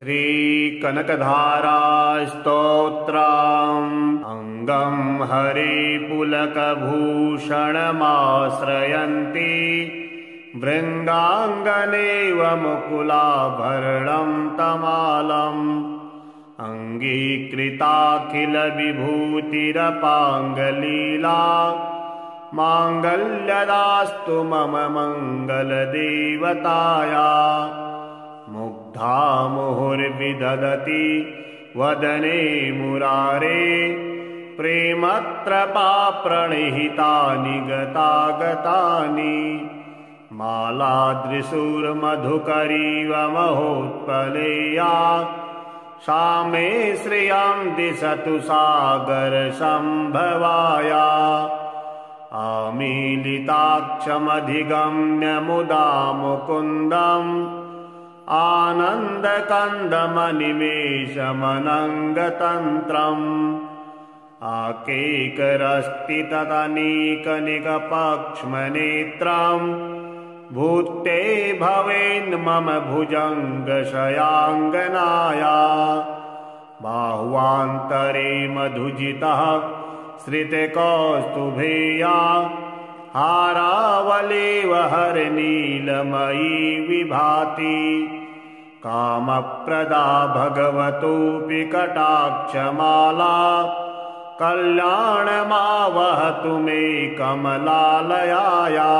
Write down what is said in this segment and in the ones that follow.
श्रीकनकधारास्तोत्रम् अङ्गं हरिपुलकभूषणमाश्रयन्ति भृङ्गाङ्गनेव मुकुलाभरणं तमालम् अङ्गीकृताखिलविभूतिरपाङ्गलीला माङ्गल्यदास्तु मम मङ्गलदेवताया मुग्धा मुहुर्विदधति वदने मुरारे प्रेमत्रपाप्रणिहितानि गतागतानि मालादृशुर्मधुकरीव महोत्पलेया सा मे श्रियं दिशतु सागरसम्भवाया आमीलिताक्षमधिगम्य मुदा मुकुन्दम् आनन्दकन्दमनिमेषमनङ्गतन्त्रम् आकेकरस्ति तदनीकनिकपक्ष्मनेत्रम् भूते भवेन्मम भुजङ्गशयाङ्गनाया बाह्वान्तरे मधुजितः श्रितकौस्तुभेया हारावलेव हरनीलमयी विभाति कामप्रदा भगवतोऽपि कटाक्षमाला कल्याणमावहतु मे कमलालयाया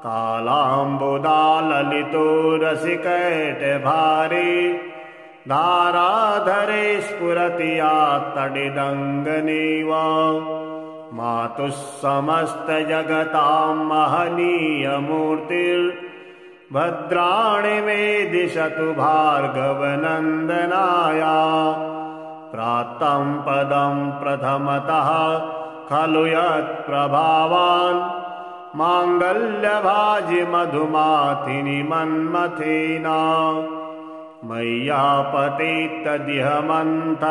कालाम्बुदाललितो रसिकैटभारे धाराधरे स्फुरति या तडिदङ्गनेव मातुः समस्तजगतां महनीयमूर्तिर्भद्राणि मे दिशतु भार्गवनन्दनाया प्राप्तं पदं प्रथमतः खलु यत्प्रभावान् माङ्गल्यभाजि मधुमाथिनि मन्मथेना मय्यापतेत्तदिह मन्थरमीक्षणार्धम्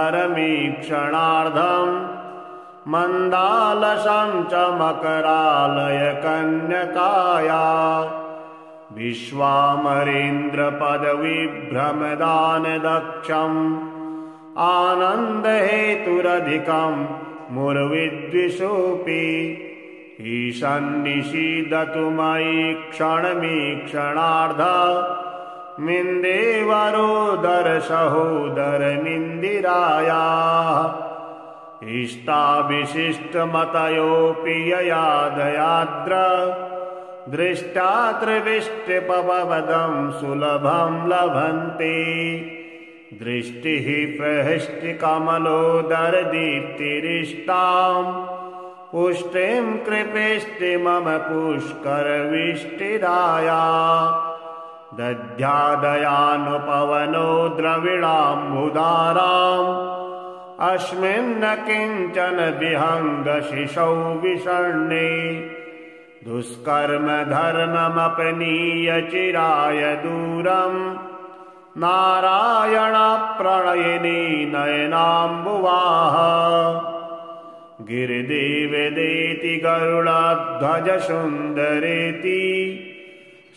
मन्दालसं च मकरालय कन्यकाया विश्वामरेन्द्रपदविभ्रमदानदक्षम् आनन्दहेतुरधिकं मुरविद्विषोऽपि ईशन्निषीदतु मयि क्षणमीक्षणार्ध मिन्देवरोदरसहोदरनिन्दिराया इष्टाविशिष्टमतयोऽपि ययादयाद्र दृष्टा त्रिविष्टपवदं सुलभं लभन्ते दृष्टिः प्रहृष्टिकमलोदरदीप्तिरिष्टां पुष्टिं कृपेष्टि मम पुष्करविष्टिराया दध्यादयानुपवनो द्रविडाम्बुधाराम् अस्मिन्न किञ्चन विहङ्गशिशौ विषण्णे दुष्कर्म धर्ममपनीय चिराय दूरम् नारायणप्रणयिनी नयनाम्बुवाः गिरिदेवदेति गरुडध्वज सुन्दरेति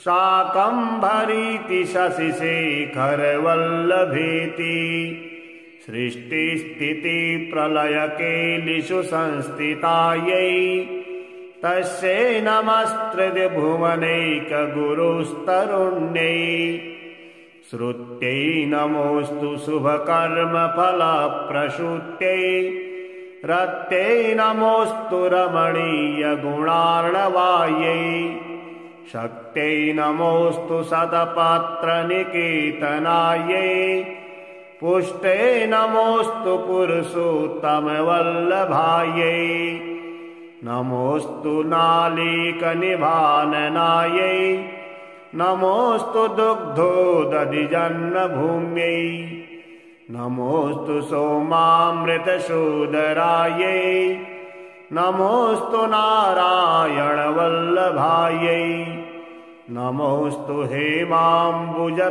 शाकम्भरीति शशिशेखरवल्लभेति सृष्टिस्थितिप्रलयकेलिषु संस्थितायै तस्यै नमस्त्रिभुवनैकगुरुस्तरुण्यै श्रुत्यै नमोऽस्तु शुभकर्मफलप्रसूत्यै रत्यै नमोऽस्तु रमणीयगुणार्णवायै शक्त्यै नमोऽस्तु सतपात्रनिकेतनायै पुष्टे नमोऽस्तु पुरुषोत्तमवल्लभायै नमोऽस्तु नालीकनिभाननायै नमोऽस्तु दुग्धोदधिजन्मभूम्यै नमोऽस्तु सोमामृतसोदरायै नमोऽस्तु नारायणवल्लभायै नमोऽस्तु हेमाम्बुजपीठिकायै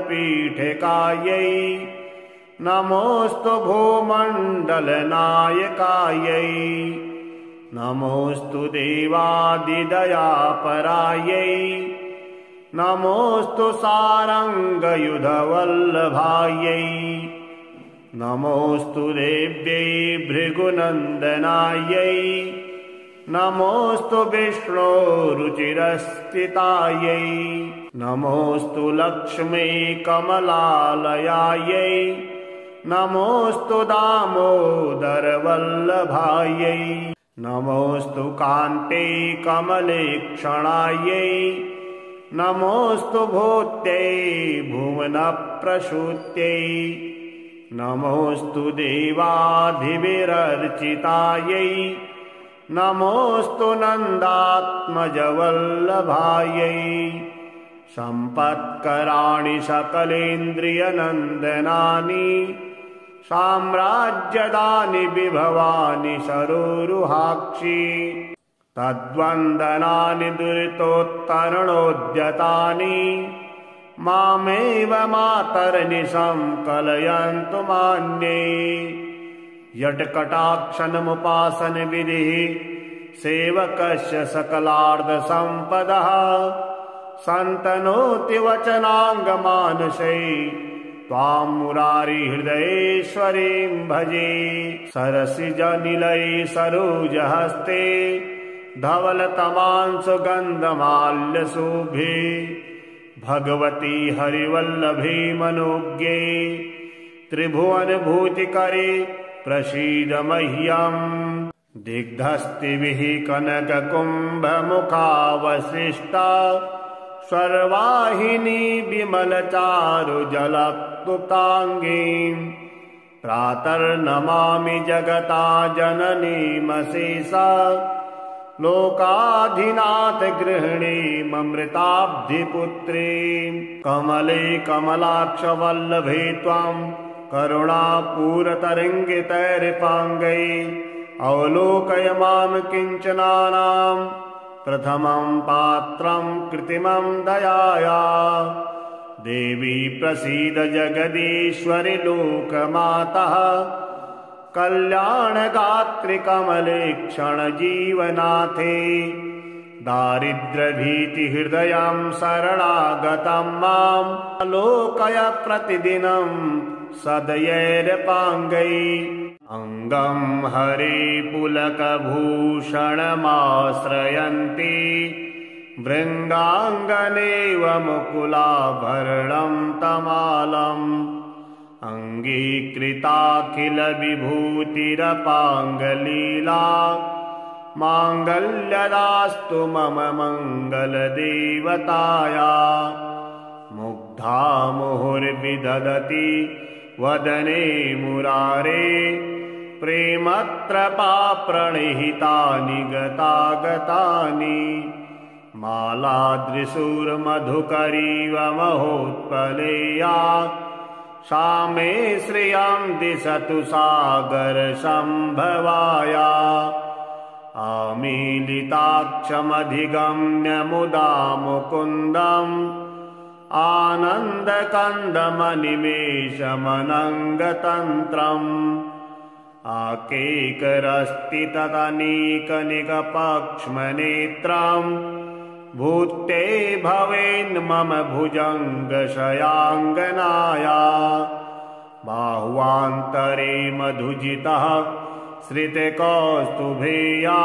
नमोऽस्तु भूमण्डलनायकायै नमोऽस्तु देवादिदयापरायै नमोऽस्तु सारङ्गयुधवल्लभायै नमोऽस्तु देव्यै भृगुनन्दनायै नमोऽस्तु विष्णोरुचिरस्थितायै नमोऽस्तु लक्ष्मी कमलालयायै नमोऽस्तु दामोदरवल्लभायै नमोऽस्तु कान्ते कमलेक्षणायै नमोऽस्तु भूत्यै भुवनप्रसूत्यै नमोऽस्तु देवाधिभिरर्चितायै नमोऽस्तु नन्दात्मजवल्लभायै सम्पत्कराणि सकलेन्द्रियनन्दनानि साम्राज्यदानि विभवानि सरोरुहाक्षि तद्वन्दनानि दुरितोत्तरणोद्यतानि मामेव मातर्निशं कलयन्तु मान्ये यत्कटाक्षणमुपासनविधिः सेवकस्य सकलार्धसम्पदः सन्तनोति वचनाङ्गमानसै त्वां मुरारिहृदयेश्वरीं भजे सरसिजनिलये सरोजहस्ते धवलतमांसुगन्धमाल्यशोभे भगवती हरिवल्लभे मनोज्ञे त्रिभुवनभूतिकरे प्रसीद मह्यम् दिग्धस्तिभिः कनककुम्भमुखावशिष्टा स्वर्वाहिनी विमलचारुजलक्लुप्ताङ्गीम् प्रातर्नमामि जगता जननीमशेषा लोकाधिनाथ गृहिणीममृताब्धिपुत्रीं कमले कमलाक्षवल्लभे त्वां करुणापूरतरङ्गितैर्पाङ्गै अवलोकय मां किञ्चनानां प्रथमं पात्रं कृत्रिमं दयाया देवी प्रसीद जगदीश्वरि लोकमातः कल्याणगात्रि कमलेक्षणजीवनाथे दारिद्र्यभीतिहृदयं शरणागतं माम् आलोकय प्रतिदिनं सदयैर्पाङ्गै अङ्गं हरिपुलकभूषणमाश्रयन्ति भृङ्गाङ्गनेव मुकुलाभरणं तमालम् अङ्गीकृताखिलविभूतिरपाङ्गलीला माङ्गल्यदास्तु मम मङ्गलदेवताया मुग्धा मुहुर्विदधति वदने मुरारे प्रेमत्रपाप्रणिहितानि गतागतानि मालादृशूर्मधुकरीव महोत्पलेया सा मे श्रियं दिशतु सागरसम्भवाया आमीलिताक्षमधिगम्य मुदा मुकुन्दम् आनन्दकन्दमनिमेषमनङ्गतन्त्रम् आकेकरस्ति तदनीकनिकपक्ष्मनेत्रम् भूते भवेन्मम भुजङ्गशयाङ्गनाया बाह्वान्तरे मधुजितः श्रितकौस्तुभेया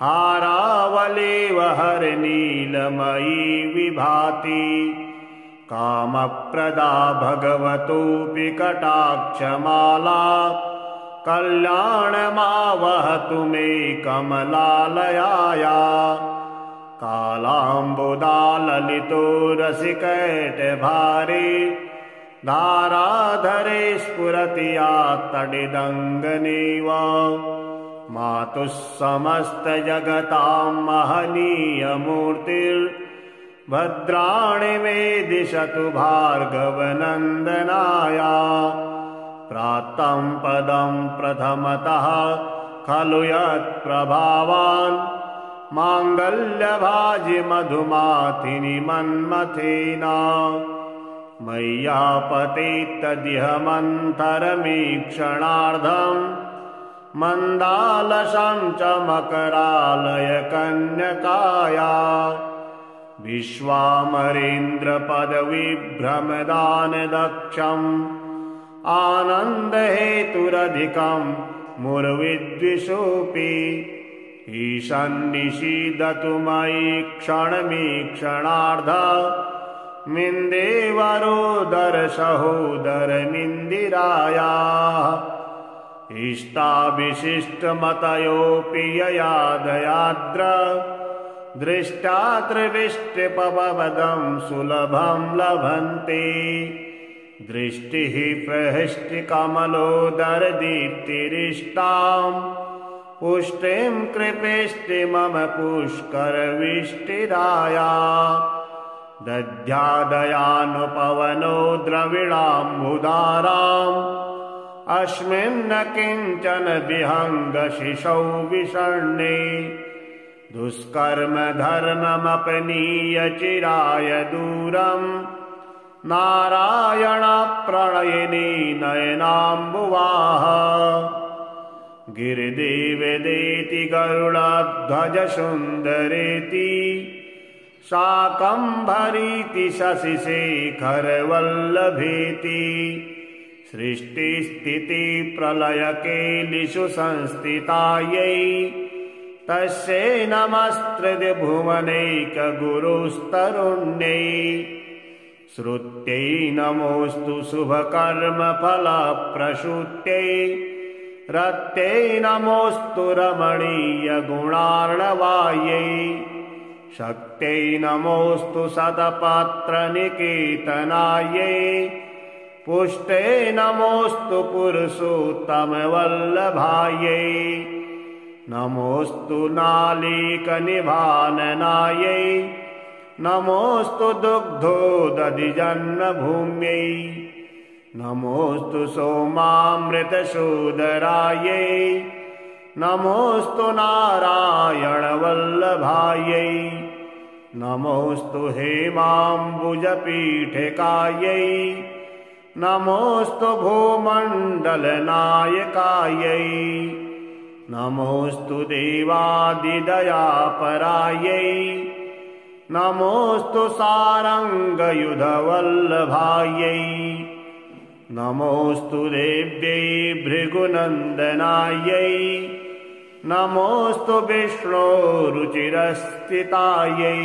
हारावलेव हरनीलमयी विभाति कामप्रदा भगवतोऽपि कटाक्षमाला कल्याणमावहतु मे कमलालयाया कालाम्बुदाललितो रसिकैटभारे धाराधरे स्फुरति या तडिदङ्गनेव मातुः समस्तजगतां महनीयमूर्तिर्भद्राणि मे दिशतु भार्गवनन्दनाया प्राप्तं पदं प्रथमतः खलु यत्प्रभावान् माङ्गल्यभाजि मधुमाथिनि मन्मथेना मय्यापतेत्तदिह मन्थरमीक्षणार्धम् मन्दालसं च मकरालय कन्यकाया विश्वामरेन्द्रपदविभ्रमदानदक्षम् आनन्दहेतुरधिकं मुरविद्विषोऽपि ईशन्निषीदतु मयि क्षणमीक्षणार्ध मिन्देवरोदरसहोदरनिन्दिरायाः इष्टाविशिष्टमतयोऽपि यया दयाद्र दृष्टा त्रिविष्टिपवदं सुलभं लभन्ते दृष्टिः प्रहृष्टिकमलोदरदीप्तिरिष्टां पुष्टिं कृपेष्टि मम पुष्करविष्टिराया दध्यादयानुपवनो द्रविणाम्बुधाराम् अस्मिन्न किञ्चन विहङ्गशिशौ विषण्णे दुष्कर्म धर्ममपनीय चिराय दूरम् नारायणप्रणयिनी नयनाम्बुवाः गिरिदेवदेति गरुडध्वज सुन्दरेति शाकम्भरीति शशिशेखरवल्लभेति सृष्टिस्थितिप्रलयकेलिषु संस्थितायै तस्यै नमस्त्रिभुवनैकगुरुस्तरुण्यै श्रुत्यै नमोऽस्तु शुभकर्मफलप्रसूत्यै रत्यै नमोऽस्तु रमणीयगुणार्णवायै शक्त्यै नमोऽस्तु सतपात्रनिकेतनायै पुष्टे नमोऽस्तु पुरुषोत्तमवल्लभायै नमोऽस्तु नालीकनिभाननायै नमोऽस्तु दुग्धोदधिजन्मभूम्यै नमोऽस्तु सोमामृतशोदरायै नमोऽस्तु नारायणवल्लभायै नमोऽस्तु हेमाम्बुजपीठिकायै नमोऽस्तु भूमण्डलनायकायै नमोऽस्तु देवादिदयापरायै नमोऽस्तु सारङ्गयुधवल्लभायै नमोऽस्तु देव्यै भृगुनन्दनायै नमोऽस्तु विष्णोरुचिरस्थितायै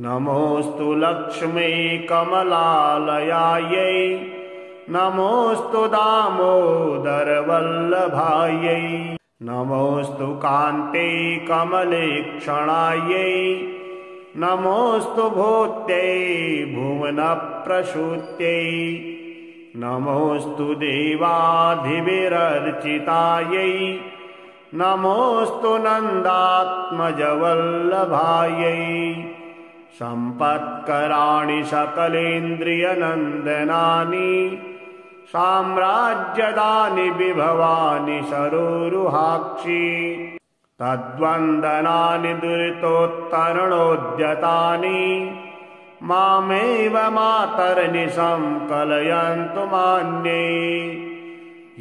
नमोऽस्तु लक्ष्मी कमलालयायै नमोऽस्तु दामोदरवल्लभायै नमोऽस्तु कान्ते कमलेक्षणायै नमोऽस्तु भूत्यै भुवनप्रसूत्यै नमोऽस्तु देवाधिविरर्चितायै नमोऽस्तु नन्दात्मजवल्लभायै सम्पत्कराणि सकलेन्द्रियनन्दनानि साम्राज्यदानि विभवानि सरोरुहाक्षि तद्वन्दनानि दुरितोत्तरणोद्यतानि मामेव मातर्निशं कलयन्तु मान्ये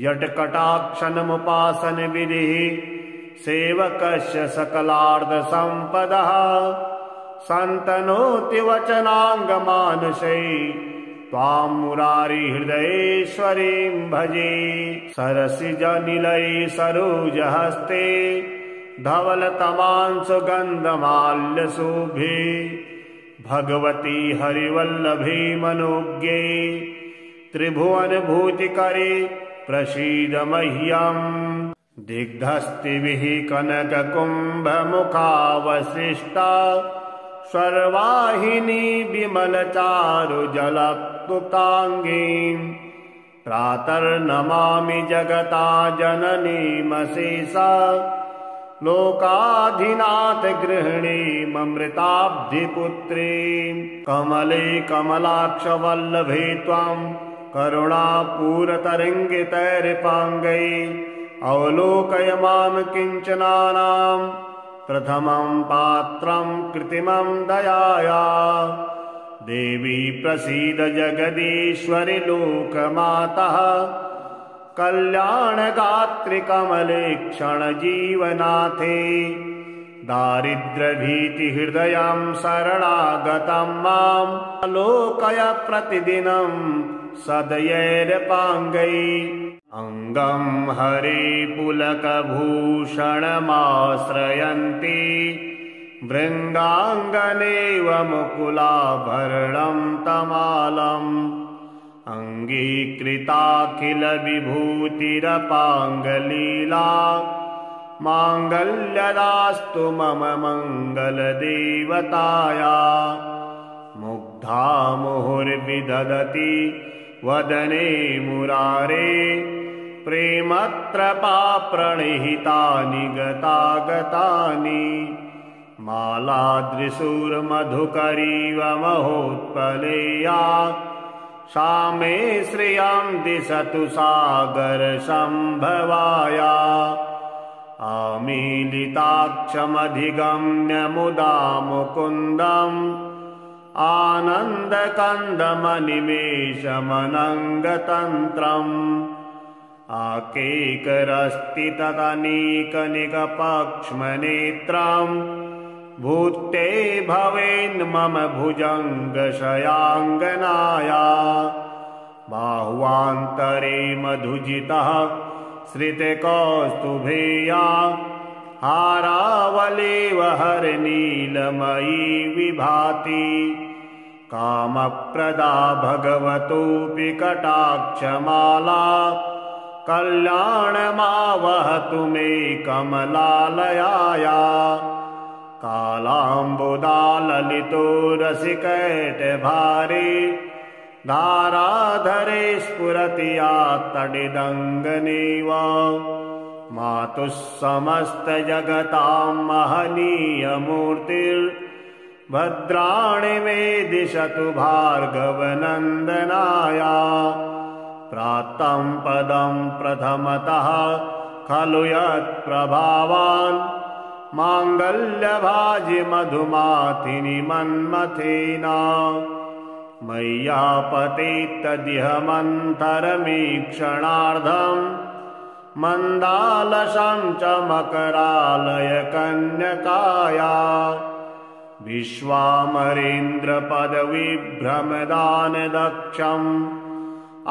यत्कटाक्षणमुपासनविधिः सेवकस्य सकलार्धसम्पदः सन्तनोति वचनाङ्गमानसै त्वां मुरारिहृदयेश्वरीं भजे सरसिजनिलये सरोजहस्ते धवलतमांसुगन्धमाल्यशोभे भगवती हरिवल्लभे मनोज्ञे त्रिभुवनभूतिकरे प्रसीद मह्यम् दिग्धस्तिभिः कनककुम्भमुखावशिष्टा स्वर्वाहिनी विमलचारुजलक्लुप्ताङ्गीं प्रातर्नमामि जगता जननीमशेषा लोकाधिनाथ गृहिणीममृताब्धिपुत्रीं कमले कमलाक्षवल्लभे त्वां करुणापूरतरङ्गितैर्पाङ्गै अवलोकय मां किञ्चनानां प्रथमं पात्रं कृत्रिमं दयाया देवी प्रसीद जगदीश्वरि लोकमातः कल्याणगात्रि कमलेक्षण जीवनाथे दारिद्र्यभीतिहृदयं शरणागतं माम् आलोकय प्रतिदिनं सदयैर्पाङ्गै अङ्गं हरिपुलकभूषणमाश्रयन्ति भृङ्गाङ्गनेव मुकुलाभरणं तमालम् अङ्गीकृताखिलविभूतिरपाङ्गलीला माङ्गल्यदास्तु मम मङ्गलदेवताया मुग्धा मुहुर्विदधति वदने मुरारे प्रेमत्रपाप्रणिहितानि गतागतानि मालादृशूर्मधुकरीव महोत्पलेया सा मे श्रियं दिशतु सागरसम्भवाया आमीलिताक्षमधिगम्य मुदा मुकुन्दम् आनन्दकन्दमनिमेषमनङ्गतन्त्रम् आकेकरस्ति तदनीकनिकपक्ष्मनेत्रम् भूते भवेन्मम भुजङ्गशयाङ्गनाया बाह्वान्तरे मधुजितः श्रितकौस्तुभेया हारावलेव हरनीलमयी विभाति कामप्रदा भगवतोऽपि कटाक्षमाला कल्याणमावहतु मे कमलालयाया कालाम्बुदाललितो रसिकैटभारे धाराधरे स्फुरति या तडिदङ्गनेव मातुः समस्तजगतां महनीयमूर्तिर्भद्राणि मे दिशतु भार्गवनन्दनाया प्राप्तं पदं प्रथमतः खलु यत्प्रभावान् माङ्गल्यभाजि मधुमाथिनि मन्मथेना मय्यापतेत्तदिहमन्तरमीक्षणार्धम् मन्दालसं च मकरालय कन्यकाया विश्वामरेन्द्रपदविभ्रमदानदक्षम्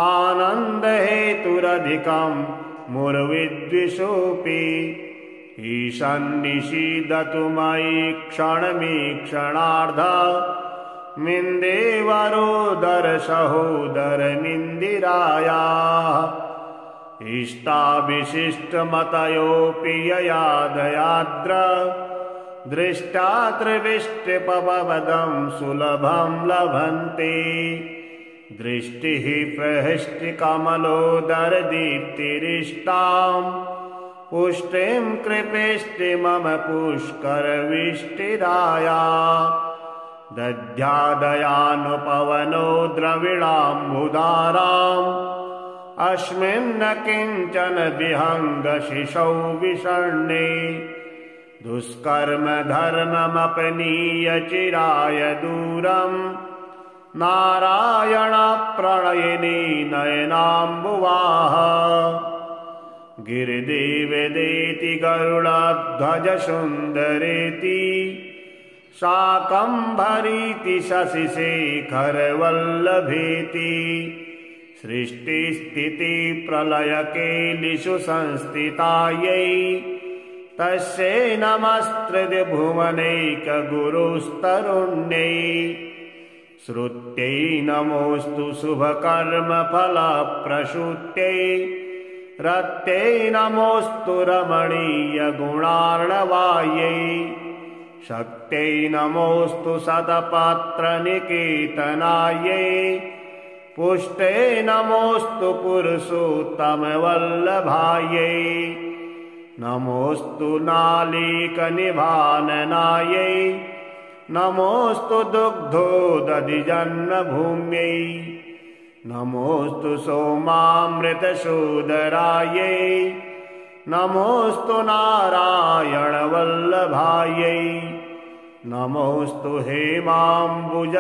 आनन्दहेतुरधिकं मुरविद्विषोऽपि ईशन्निषीदतु मयि क्षणमीक्षणार्ध मिन्देवरोदरसहोदरनिन्दिराया इष्टाविशिष्टमतयोऽपि ययादयाद्र दृष्टा त्रिविष्टिपवदं सुलभं लभन्ते दृष्टिः प्रहृष्टिकमलोदरदीप्तिरिष्टाम् पुष्टिं कृपेष्टि मम पुष्करविष्टिदाया दध्यादयानुपवनो द्रविणाम्बुधाराम् अस्मिन्न किञ्चन विहङ्गशिशौ विषण्णे दुष्कर्म धर्ममपनीय चिराय दूरम् नारायणप्रणयिनी नयनाम्बुवाः गिरिदेवदेति गरुडध्वजसुन्दरेति शाकम्भरीति शशिशेखरवल्लभेति सृष्टिस्थितिप्रलयकेलिषु संस्थितायै तस्यै नमस्त्रिभुवनैकगुरुस्तरुण्यै श्रुत्यै नमोऽस्तु शुभकर्मफलप्रसूत्यै रत्यै नमोऽस्तु रमणीयगुणार्णवायै शक्त्यै नमोऽस्तु शतपत्रनिकेतनायै पुष्टे नमोऽस्तु पुरुषोत्तमवल्लभायै नमोऽस्तु नालीकनिभाननायै नमोऽस्तु दुग्धोदधिजन्मभूम्यै नमोऽस्तु सोमामृतसोदरायै नमोऽस्तु नारायणवल्लभायै नमोऽस्तु हेमाम्बुजपीठिकायै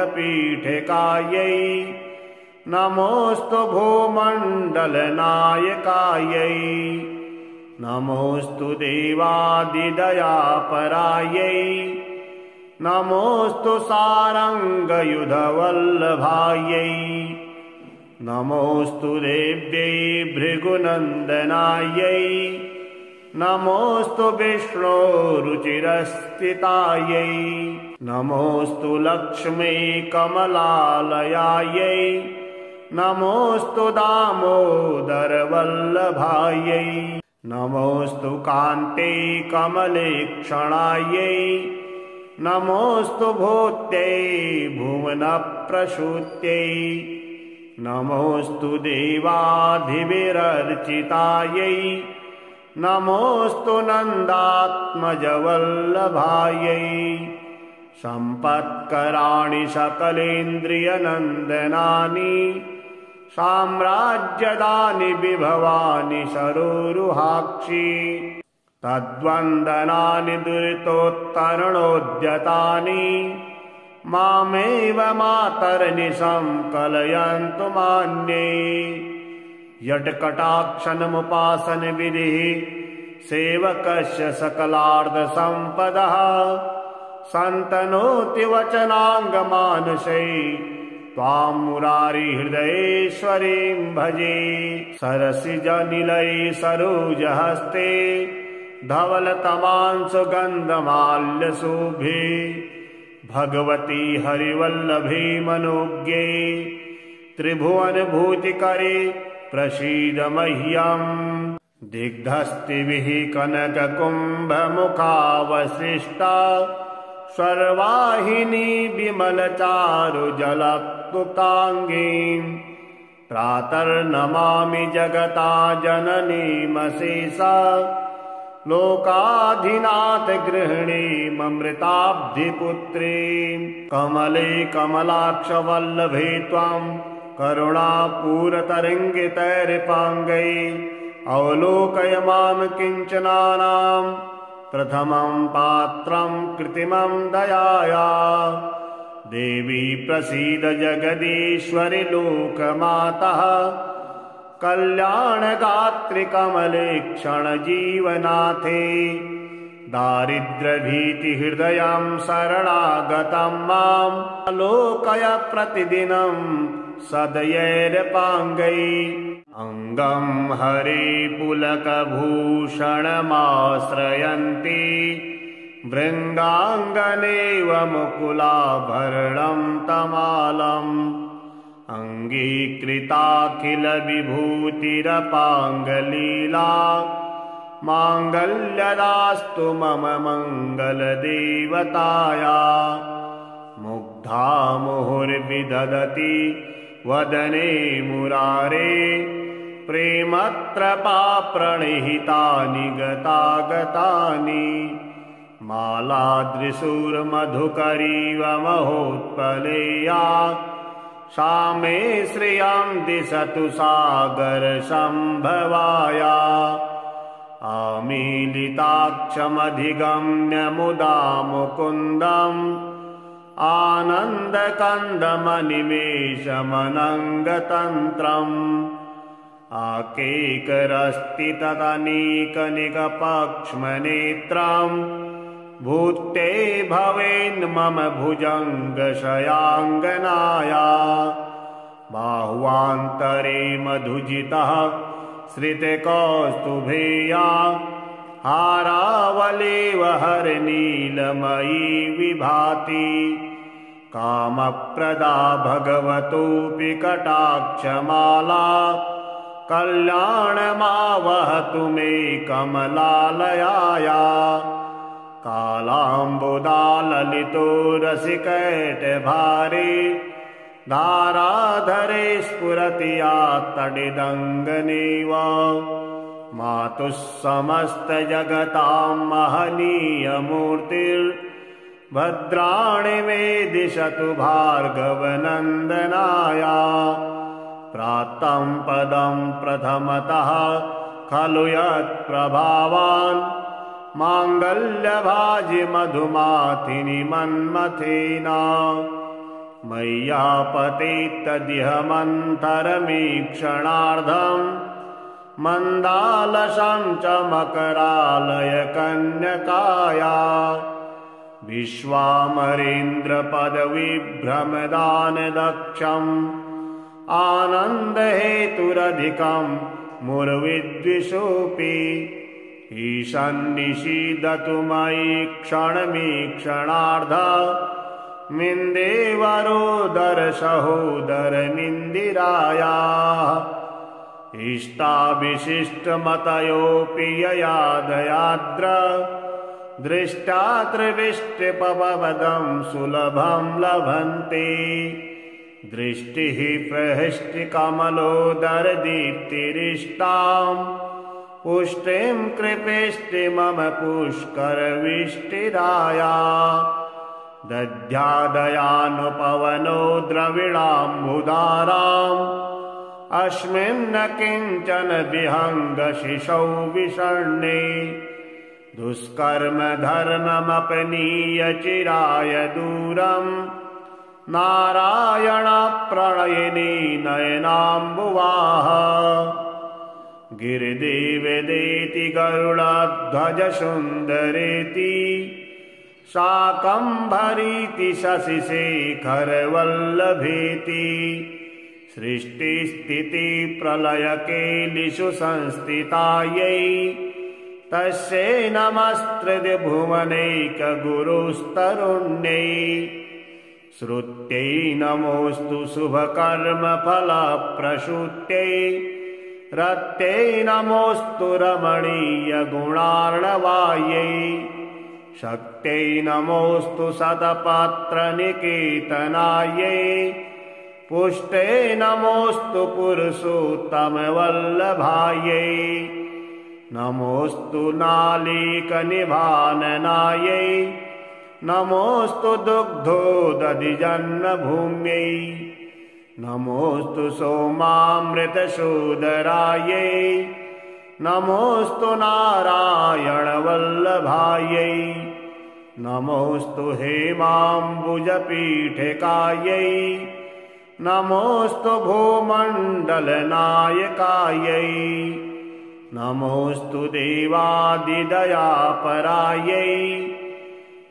नमोऽस्तु भूमण्डलनायकायै नमोऽस्तु देवादिदयापरायै नमोऽस्तु सारङ्गयुधवल्लभायै नमोऽस्तु देव्यै भृगुनन्दनायै नमोऽस्तु विष्णोरुचिरस्थितायै नमोऽस्तु लक्ष्मी कमलालयायै नमोऽस्तु दामोदरवल्लभायै नमोऽस्तु कान्ते कमलेक्षणायै नमोऽस्तु भूत्यै भुवनप्रसूत्यै नमोऽस्तु देवाधिविरर्चितायै नमोऽस्तु नन्दात्मजवल्लभायै सम्पत्कराणि सकलेन्द्रियनन्दनानि साम्राज्यदानि विभवानि सरोरुहाक्षि तद्वन्दनानि दुरितोत्तरणोद्यतानि मामेव मातर्निशं कलयन्तु मान्ये यत्कटाक्षणमुपासनविधिः सेवकस्य सकलार्धसम्पदः सन्तनोति वचनाङ्गमानसै त्वां मुरारिहृदयेश्वरीं भजे सरसिजनिलये सरोजहस्ते धवलतमांसुगन्धमाल्यशोभे भगवती हरिवल्लभे मनोज्ञे त्रिभुवनभूतिकरे प्रसीद मह्यम् दिग्धस्तिभिः कनककुम्भमुखावशिष्टा स्वर्वाहिनी विमलचारुजलक्लुप्ताङ्गीम् प्रातर्नमामि जगता जननीमशेषा लोकाधिनाथ गृहिणीममृताब्धिपुत्रीं कमले कमलाक्षवल्लभे त्वां करुणापूरतरङ्गितैर्पाङ्गै अवलोकय मां किञ्चनानां प्रथमं पात्रं कृत्रिमं दयाया देवी प्रसीद जगदीश्वरि लोकमातः कल्याणगात्रि कमलेक्षणजीवनाथे दारिद्र्यभीतिहृदयं शरणागतं मां लोकय प्रतिदिनं सदयैर्पाङ्गै अङ्गं हरे पुलकभूषणमाश्रयन्ति भृङ्गाङ्गनेव मुकुलाभरणं तमालम् अङ्गीकृताखिलविभूतिरपाङ्गलीला माङ्गल्यदास्तु मम मङ्गलदेवताया मुग्धा मुहुर्विदधति वदने मुरारे प्रेमत्रपाप्रणिहितानि गतागतानि मालादृशूर्मधुकरीव महोत्पलेया सा मे श्रियं दिशतु सागरसम्भवाया आमीलिताक्षमधिगम्य मुदा मुकुन्दम् आनन्दकन्दमनिमेषमनङ्गतन्त्रम् आकेकरस्ति तदनीकनिकपक्ष्मनेत्रम् भूते भवेन्मम भुजङ्गशयाङ्गनाया बाह्वान्तरे मधुजितः श्रितकौस्तुभेया हारावलेव हरनीलमयी विभाति कामप्रदा भगवतोऽपि कटाक्षमाला कल्याणमावहतु मे कमलालयाया कालाम्बुदाललितो रसिकैटभारे धाराधरे स्फुरति या तडिदङ्गनेव मातुः समस्तजगतां महनीयमूर्तिर्भद्राणि मे दिशतु भार्गवनन्दनाया प्राप्तं पदं प्रथमतः खलु यत्प्रभावान् माङ्गल्यभाजि मधुमाथिनि मन्मथेना मय्यापते तदिह मन्थरमीक्षणार्धम् मन्दालसं च मकरालय कन्यकाया विश्वामरेन्द्रपदविभ्रमदानदक्षम् आनन्दहेतुरधिकं मुरविद्विषोऽपि ईशन्निषीदतु मयि क्षणमीक्षणार्ध मिन्देवरोदरसहोदरनिन्दिरायाः इष्टाविशिष्टमतयोऽपि ययादयाद्र दृष्टा त्रिविष्टिपवदं सुलभं लभन्ते दृष्टिः प्रहृष्टिकमलोदरदीप्तिरिष्टाम् पुष्टिं कृपेष्टि मम पुष्करविष्टिराया दध्यादयानुपवनो द्रविणाम्बुधाराम् अस्मिन्न किञ्चन विहङ्गशिशौ विषण्णे दुष्कर्म धर्ममपनीय चिराय दूरम् नारायणप्रणयिनी नयनाम्बुवाः गिरिदेवदेति गरुडध्वज सुन्दरेति शाकम्भरीति शशिशेखरवल्लभेति सृष्टिस्थितिप्रलयकेलिषु संस्थितायै तस्यै नमस्त्रिभुवनैकगुरुस्तरुण्यै श्रुत्यै नमोऽस्तु शुभकर्मफलप्रसूत्यै रत्यै नमोऽस्तु रमणीयगुणार्णवायै शक्त्यै नमोऽस्तु शतपत्रनिकेतनायै पुष्टै नमोऽस्तु पुरुषोत्तमवल्लभायै नमोऽस्तु नालीकनिभाननायै नमोऽस्तु दुग्धोदधिजन्मभूम्यै नमोऽस्तु सोमामृतशोदरायै नमोऽस्तु नारायणवल्लभायै नमोऽस्तु हेमाम्बुजपीठिकायै नमोऽस्तु भूमण्डलनायकायै नमोऽस्तु देवादिदयापरायै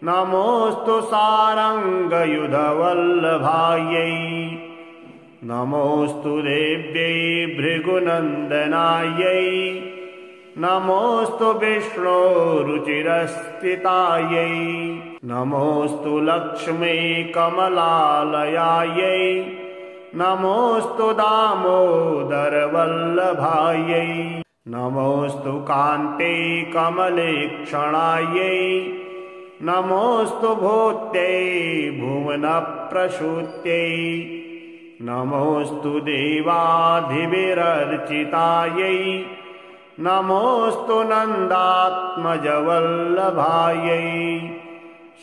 नमोऽस्तु सारङ्गयुधवल्लभायै नमोऽस्तु देव्यै भृगुनन्दनायै नमोऽस्तु विष्णोरुचिरस्थितायै नमोऽस्तु लक्ष्मी कमलालयायै नमोऽस्तु दामोदरवल्लभायै नमोऽस्तु कान्ते कमलेक्षणायै नमोऽस्तु भूत्यै भुवनप्रसूत्यै नमोऽस्तु देवाधिविरर्चितायै नमोऽस्तु नन्दात्मजवल्लभायै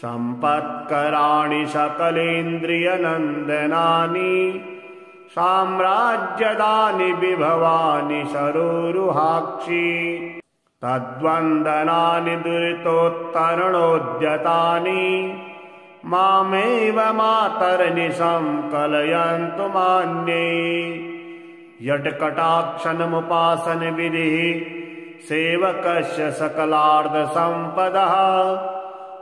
सम्पत्कराणि सकलेन्द्रियनन्दनानि साम्राज्यदानि विभवानि सरोरुहाक्षि तद्वन्दनानि दुरितोत्तरणोद्यतानि मामेव मातर्निशं कलयन्तु मान्ये यत्कटाक्षणमुपासनविधिः सेवकस्य सकलार्धसम्पदः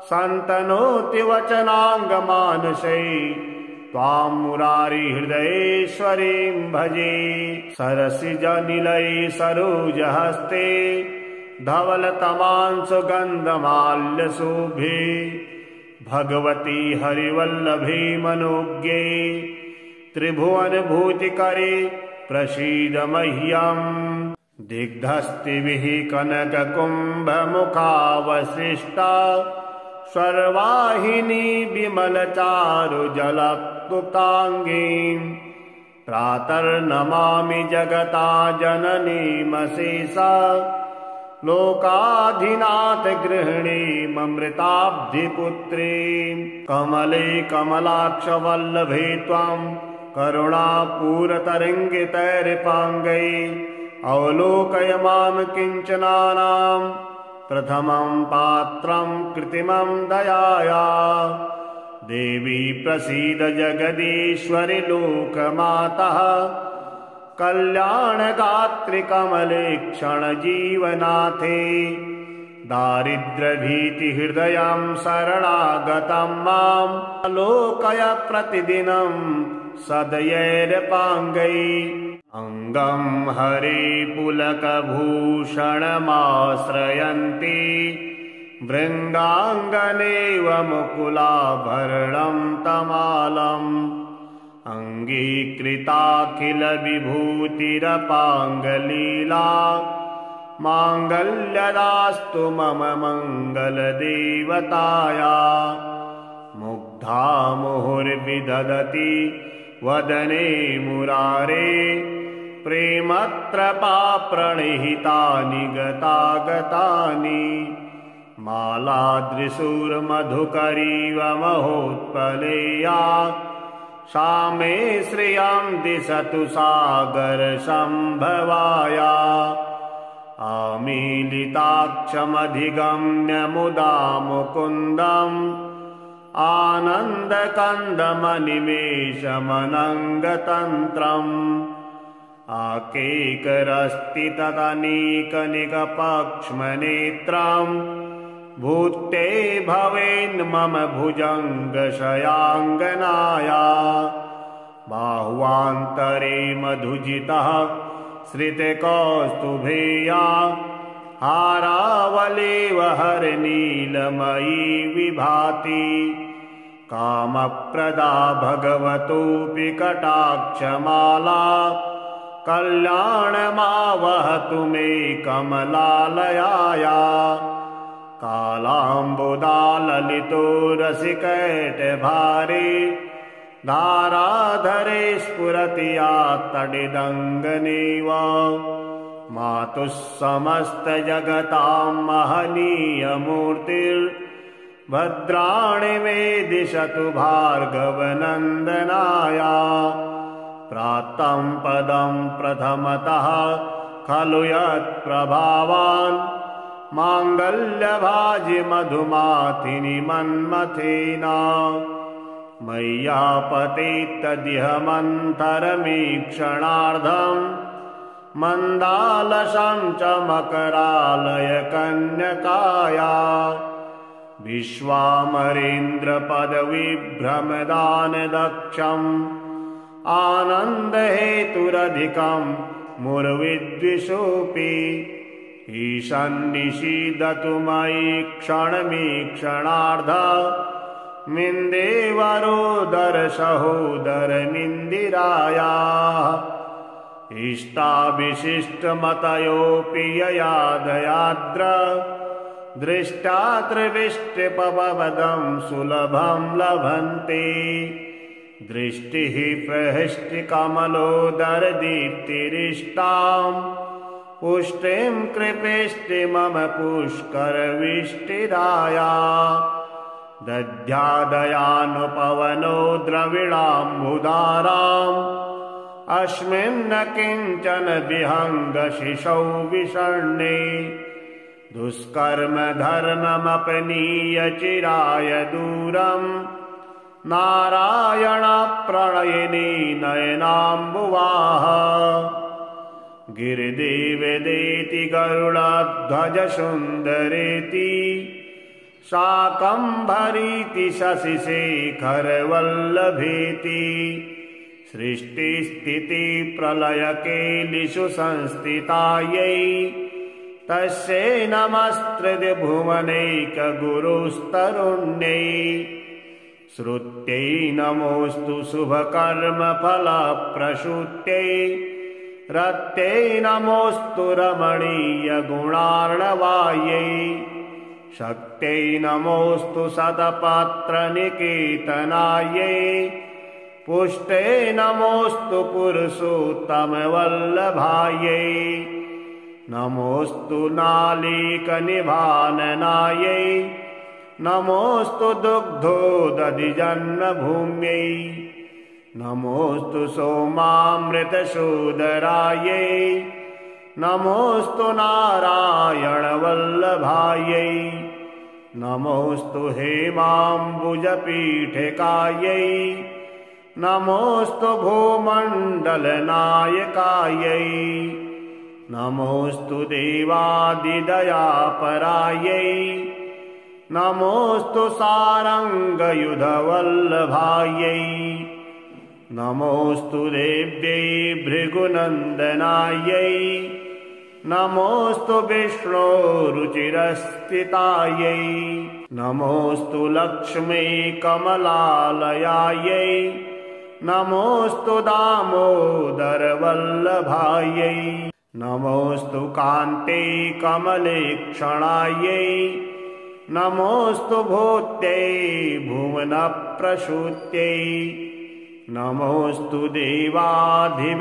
सन्तनोति वचनाङ्गमानसै त्वां मुरारिहृदयेश्वरीं भजे सरसिजनिलये सरोजहस्ते धवलतमांसुगन्धमाल्यशोभे भगवती हरिवल्लभे मनोज्ञे त्रिभुवनभूतिकरे प्रसीद मह्यम् दिग्धस्तिभिः कनककुम्भमुखावशिष्टा स्वर्वाहिनी विमलचारुजलक्लुप्ताङ्गीम् प्रातर्नमामि जगता जननीमशेषा लोकाधिनाथ गृहिणीममृताब्धिपुत्रीम् कमले कमलाक्षवल्लभे त्वाम् करुणापूरतरङ्गितैरिपाङ्गै अवलोकय मां किञ्चनानाम् प्रथमं पात्रं कृत्रिमं दयाया देवी प्रसीद जगदीश्वरि लोकमातः कल्याणगात्रि कमलेक्षण जीवनाथे दारिद्र्यभीतिहृदयं शरणागतं माम् आलोकय प्रतिदिनं सदयैरपाङ्गै अङ्गं हरिपुलकभूषणमाश्रयन्ति भृङ्गाङ्गनेव मुकुलाभरणं तमालम् अङ्गीकृताखिलविभूतिरपाङ्गलीला माङ्गल्यदास्तु मम मङ्गलदेवताया मुग्धा मुहुर्विदधति वदने मुरारे प्रेमत्रपाप्रणिहितानि गतागतानि मालादृशूर्मधुकरीव महोत्पलेया सा मे श्रियं दिशतु सागरसम्भवाया आमीलिताक्षमधिगम्य मुदा मुकुन्दम् आनन्दकन्दमनिमेषमनङ्गतन्त्रम् आकेकरस्ति तदनीकनिकपक्ष्मनेत्रम् भूते भवेन्मम भुजङ्गशयाङ्गनाया बाह्वान्तरे मधुजितः श्रितकौस्तुभेया हारावलेव हरनीलमयी विभाति कामप्रदा भगवतोऽपि कटाक्षमाला कल्याणमावहतु मे कमलालयाया कालाम्बुदाललितो रसिकैटभारे धाराधरे स्फुरति या तडिदङ्गनेव मातुः समस्तजगतां महनीयमूर्तिर्भद्राणि मे दिशतु भार्गवनन्दनाया प्राप्तं पदं प्रथमतः खलु यत्प्रभावान् माङ्गल्यभाजि मधुमाथिनि मन्मथेना मय्यापतेत्तदिह मन्थरमीक्षणार्धम् मन्दालसं च मकरालय कन्यकाया विश्वामरेन्द्रपदविभ्रमदानदक्षम् आनन्दहेतुरधिकं मुर्विद्विषोऽपि ईशन्निषीदतु मयि क्षणमीक्षणार्ध मिन्देवरोदरसहोदरनिन्दिराया इष्टाविशिष्टमतयोऽपि ययादयाद्र दृष्टा त्रिविष्टिपवदं सुलभं लभन्ते दृष्टिः प्रहृष्टिकमलोदरदीप्तिरिष्टाम् पुष्टिं कृपेष्टि मम पुष्करविष्टिराया दध्यादयानुपवनो द्रविणाम्बुदाराम् अस्मिन्न किञ्चन विहङ्गशिशौ विषण्णे दुष्कर्म धर्ममपनीय चिराय दूरम् नारायणप्रणयिनी नयनाम्बुवाः गिरिदेवदेति गरुडध्वज सुन्दरेति शाकम्भरीति शशिशेखरवल्लभेति सृष्टिस्थितिप्रलयकेलिषु संस्थितायै तस्यै नमस्त्रिभुवनैकगुरुस्तरुण्यै श्रुत्यै नमोऽस्तु शुभकर्मफलप्रसूत्यै रत्यै नमोऽस्तु रमणीयगुणार्णवायै शक्त्यै नमोऽस्तु शतपत्रनिकेतनायै पुष्टे नमोऽस्तु पुरुषोत्तमवल्लभायै नमोऽस्तु नालीकनिभाननायै नमोऽस्तु दुग्धोदधिजन्मभूम्यै नमोऽस्तु सोमामृतशोदरायै नमोऽस्तु नारायणवल्लभायै नमोऽस्तु हेमाम्बुजपीठिकायै नमोऽस्तु भूमण्डलनायकायै नमोऽस्तु देवादिदयापरायै नमोऽस्तु सारङ्गयुधवल्लभायै नमोऽस्तु देव्यै भृगुनन्दनायै नमोऽस्तु विष्णोरुचिरस्थितायै नमोऽस्तु लक्ष्मी कमलालयायै नमोऽस्तु दामोदरवल्लभायै नमोऽस्तु कान्ते कमलेक्षणायै नमोऽस्तु भूत्यै भुवनप्रसूत्यै नमोऽस्तु देवाधिविरर्चितायै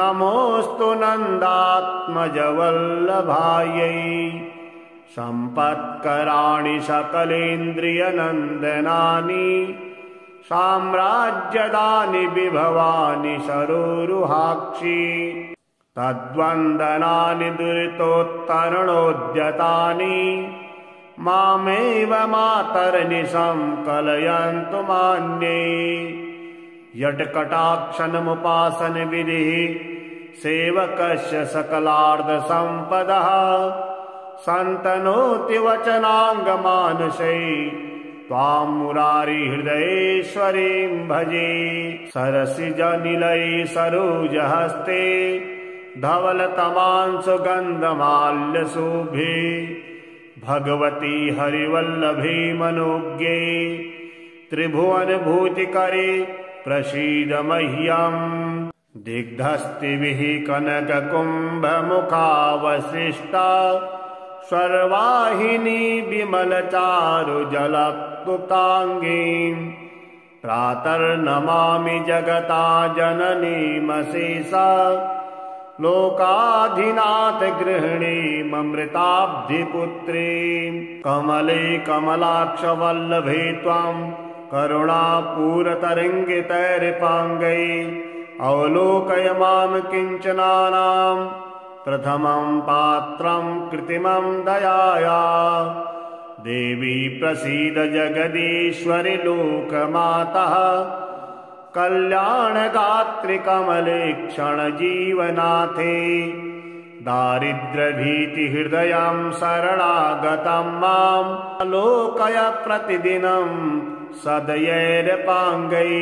नमोऽस्तु नन्दात्मजवल्लभायै सम्पत्कराणि सकलेन्द्रियनन्दनानि साम्राज्यदानि विभवानि सरोरुहाक्षि तद्वन्दनानि दुरितोत्तरणोद्यतानि मामेव मातर्निशं कलयन्तु मान्ये यत्कटाक्षणमुपासनविधिः सेवकस्य सकलार्धसम्पदः सन्तनोति वचनाङ्गमानसै त्वां मुरारिहृदयेश्वरीं भजे सरसिजनिलये सरोजहस्ते धवलतमांसुगन्धमाल्यशोभे भगवती हरिवल्लभे मनोज्ञे त्रिभुवनभूतिकरे प्रसीद मह्यम् दिग्धस्तिभिः कनककुम्भमुखावशिष्टा स्वर्वाहिनी विमलचारुजलक्लुप्ताङ्गीं प्रातर्नमामि जगता जननीमशेषा लोकाधिनाथ गृहिणीममृताब्धिपुत्रीं कमले कमलाक्षवल्लभे त्वां करुणापूरतरङ्गितैरिपाङ्गै अवलोकय मां किञ्चनानां प्रथमं पात्रं कृत्रिमं दयाया देवी प्रसीद जगदीश्वरि लोकमातः कल्याणगात्रि कमलेक्षणजीवनाथे दारिद्र्यभीतिहृदयं शरणागतं मां लोकय प्रतिदिनं सदयैरपाङ्गै।